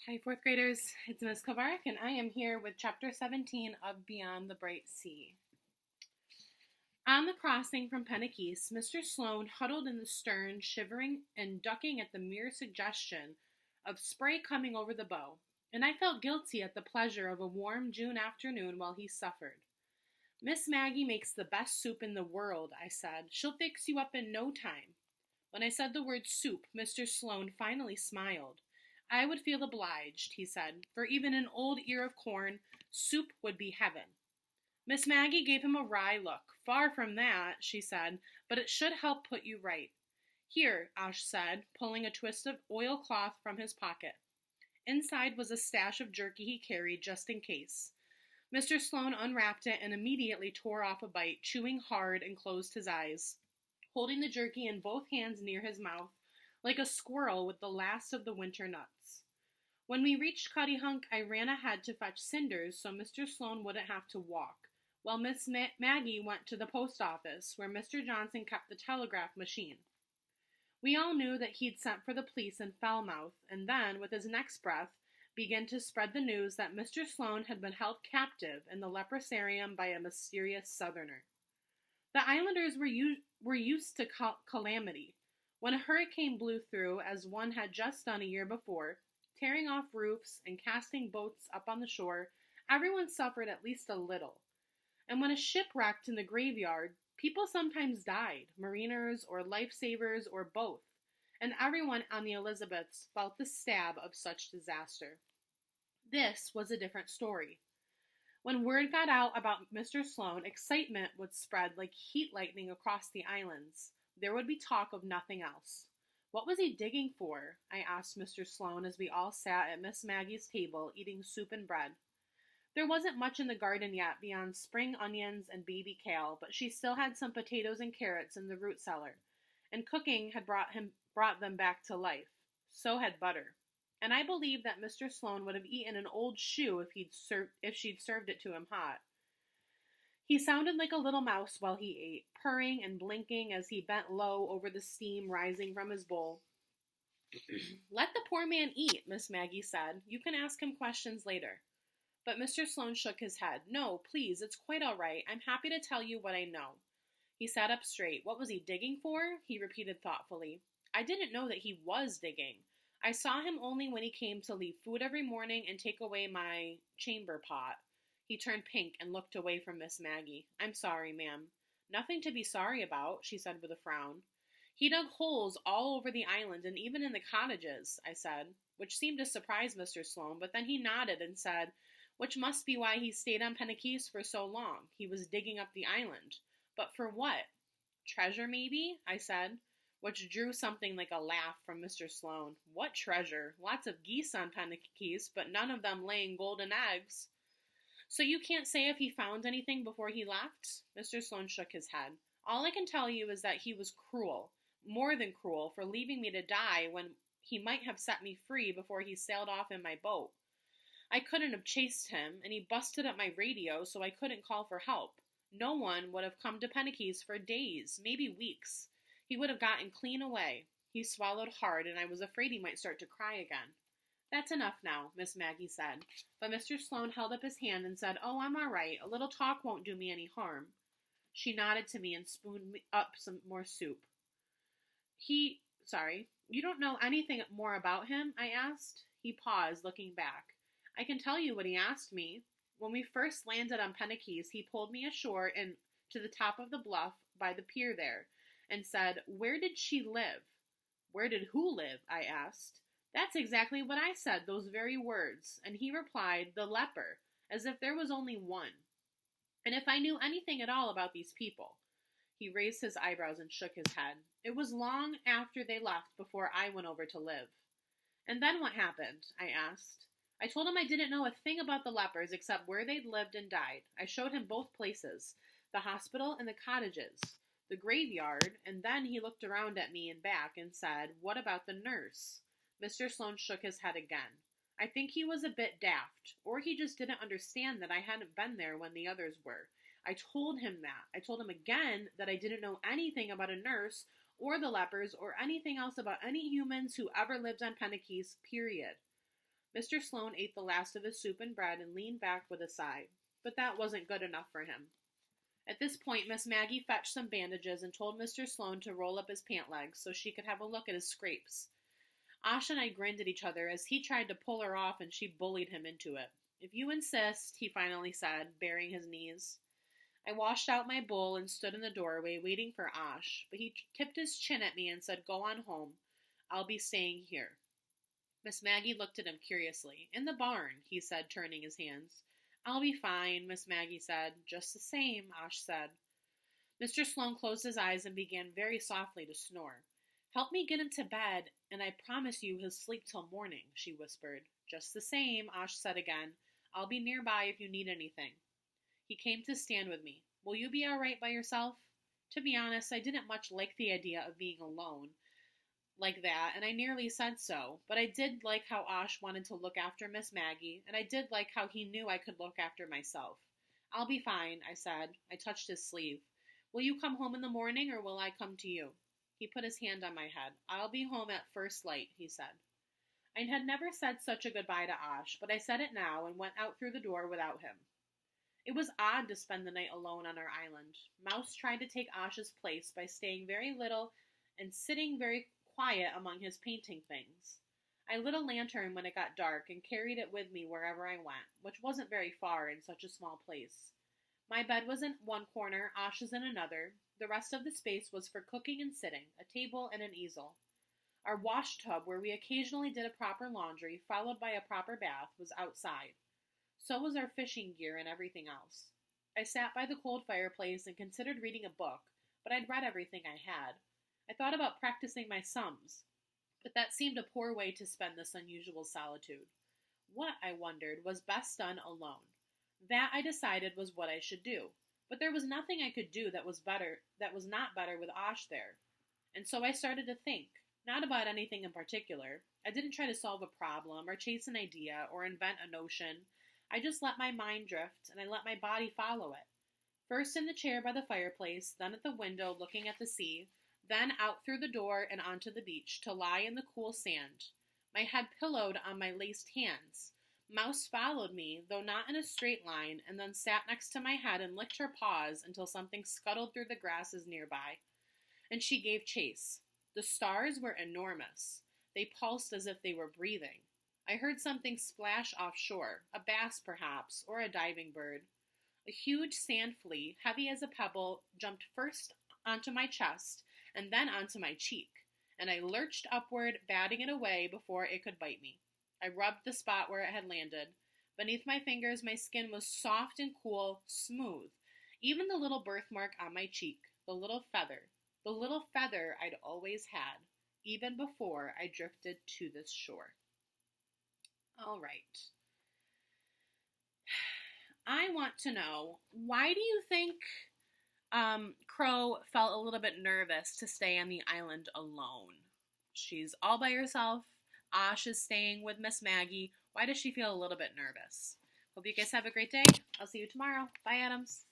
Hi, fourth graders. It's Ms. Kovarik, and I am here with Chapter 17 of Beyond the Bright Sea. On the crossing from Penaquis, Mr. Sloane huddled in the stern, shivering and ducking at the mere suggestion of spray coming over the bow, and I felt guilty at the pleasure of a warm June afternoon while he suffered. Miss Maggie makes the best soup in the world, I said. She'll fix you up in no time. When I said the word soup, Mr. Sloane finally smiled. I would feel obliged, he said. For even an old ear of corn, soup would be heaven. Miss Maggie gave him a wry look. Far from that, she said, but it should help put you right. Here, Ash said, pulling a twist of oilcloth from his pocket. Inside was a stash of jerky he carried just in case. Mr. Sloane unwrapped it and immediately tore off a bite, chewing hard and closed his eyes, holding the jerky in both hands near his mouth, like a squirrel with the last of the winter nuts. When we reached Cuttyhunk, I ran ahead to fetch cinders so Mr. Sloane wouldn't have to walk, while Miss Maggie went to the post office, where Mr. Johnson kept the telegraph machine. We all knew that he'd sent for the police in Falmouth, and then, with his next breath, began to spread the news that Mr. Sloane had been held captive in the leprosarium by a mysterious southerner. The islanders were used to calamity. When a hurricane blew through, as one had just done a year before, tearing off roofs and casting boats up on the shore, everyone suffered at least a little. And when a ship wrecked in the graveyard, people sometimes died, mariners or lifesavers or both, and everyone on the Elizabeths felt the stab of such disaster. This was a different story. When word got out about Mr. Sloane, excitement would spread like heat lightning across the islands. There would be talk of nothing else. What was he digging for? I asked Mr. Sloane as we all sat at Miss Maggie's table eating soup and bread. There wasn't much in the garden yet beyond spring onions and baby kale, but she still had some potatoes and carrots in the root cellar, and cooking had brought them back to life. So had butter. And I believe that Mr. Sloane would have eaten an old shoe if she'd served it to him hot. He sounded like a little mouse while he ate, purring and blinking as he bent low over the steam rising from his bowl. Let the poor man eat, Miss Maggie said. You can ask him questions later. But Mr. Sloane shook his head. No, please, it's quite all right. I'm happy to tell you what I know. He sat up straight. What was he digging for? He repeated thoughtfully. I didn't know that he was digging. I saw him only when he came to leave food every morning and take away my chamber pot. He turned pink and looked away from Miss Maggie. I'm sorry, ma'am. Nothing to be sorry about, she said with a frown. He dug holes all over the island and even in the cottages, I said, which seemed to surprise Mr. Sloane, but then he nodded and said, which must be why he stayed on Penaquis for so long. He was digging up the island. But for what? Treasure, maybe? I said, which drew something like a laugh from Mr. Sloane. What treasure? Lots of geese on Penaquis, but none of them laying golden eggs. So you can't say if he found anything before he left? Mr. Sloane shook his head. All I can tell you is that he was cruel, more than cruel, for leaving me to die when he might have set me free before he sailed off in my boat. I couldn't have chased him, and he busted up my radio so I couldn't call for help. No one would have come to Penaquis for days, maybe weeks. He would have gotten clean away. He swallowed hard, and I was afraid he might start to cry again. That's enough now, Miss Maggie said. But Mr. Sloane held up his hand and said, Oh, I'm all right. A little talk won't do me any harm. She nodded to me and spooned up some more soup. You don't know anything more about him? I asked. He paused, looking back. I can tell you what he asked me. When we first landed on Penaquis, he pulled me ashore and to the top of the bluff by the pier there, and said, Where did she live? Where did who live? I asked. That's exactly what I said, those very words, and he replied, the leper, as if there was only one. And if I knew anything at all about these people. He raised his eyebrows and shook his head. It was long after they left before I went over to live. And then what happened? I asked. I told him I didn't know a thing about the lepers except where they'd lived and died. I showed him both places, the hospital and the cottages, the graveyard, and then he looked around at me and back and said, What about the nurse? Mr. Sloane shook his head again. I think he was a bit daft, or he just didn't understand that I hadn't been there when the others were. I told him that. I told him again that I didn't know anything about a nurse or the lepers or anything else about any humans who ever lived on Penaquis, period. Mr. Sloane ate the last of his soup and bread and leaned back with a sigh. But that wasn't good enough for him. At this point, Miss Maggie fetched some bandages and told Mr. Sloane to roll up his pant legs so she could have a look at his scrapes. Ash and I grinned at each other as he tried to pull her off and she bullied him into it. "If you insist," he finally said, baring his knees. I washed out my bowl and stood in the doorway waiting for Ash, but he tipped his chin at me and said, "Go on home. I'll be staying here." Miss Maggie looked at him curiously. "In the barn," he said, turning his hands. "I'll be fine," Miss Maggie said. "Just the same," Ash said. Mr. Sloane closed his eyes and began very softly to snore. "Help me get him to bed, and I promise you he'll sleep till morning," she whispered. "Just the same," Ash said again. "I'll be nearby if you need anything." He came to stand with me. "Will you be all right by yourself?" To be honest, I didn't much like the idea of being alone like that, and I nearly said so, but I did like how Ash wanted to look after Miss Maggie, and I did like how he knew I could look after myself. "I'll be fine," I said. I touched his sleeve. "Will you come home in the morning, or will I come to you?" He put his hand on my head. "I'll be home at first light," he said. I had never said such a goodbye to Ash, but I said it now and went out through the door without him. It was odd to spend the night alone on our island. Mouse tried to take Ash's place by staying very little and sitting very quiet among his painting things. I lit a lantern when it got dark and carried it with me wherever I went, which wasn't very far in such a small place. My bed was in one corner, Ash's in another. The rest of the space was for cooking and sitting, a table and an easel. Our wash tub, where we occasionally did a proper laundry, followed by a proper bath, was outside. So was our fishing gear and everything else. I sat by the cold fireplace and considered reading a book, but I'd read everything I had. I thought about practicing my sums, but that seemed a poor way to spend this unusual solitude. What, I wondered, was best done alone? That, I decided, was what I should do. But there was nothing I could do that was not better with Ash there. And so I started to think, not about anything in particular. I didn't try to solve a problem or chase an idea or invent a notion. I just let my mind drift, and I let my body follow it. First in the chair by the fireplace, then at the window looking at the sea, then out through the door and onto the beach to lie in the cool sand, my head pillowed on my laced hands. Mouse followed me, though not in a straight line, and then sat next to my head and licked her paws until something scuttled through the grasses nearby. And she gave chase. The stars were enormous. They pulsed as if they were breathing. I heard something splash offshore, a bass perhaps, or a diving bird. A huge sand flea, heavy as a pebble, jumped first onto my chest and then onto my cheek, and I lurched upward, batting it away before it could bite me. I rubbed the spot where it had landed. Beneath my fingers, my skin was soft and cool, smooth. Even the little birthmark on my cheek, the little feather I'd always had, even before I drifted to this shore. All right. I want to know, why do you think Crow felt a little bit nervous to stay on the island alone? She's all by herself. Ash is staying with Miss Maggie. Why does she feel a little bit nervous? Hope you guys have a great day. I'll see you tomorrow. Bye, Adams.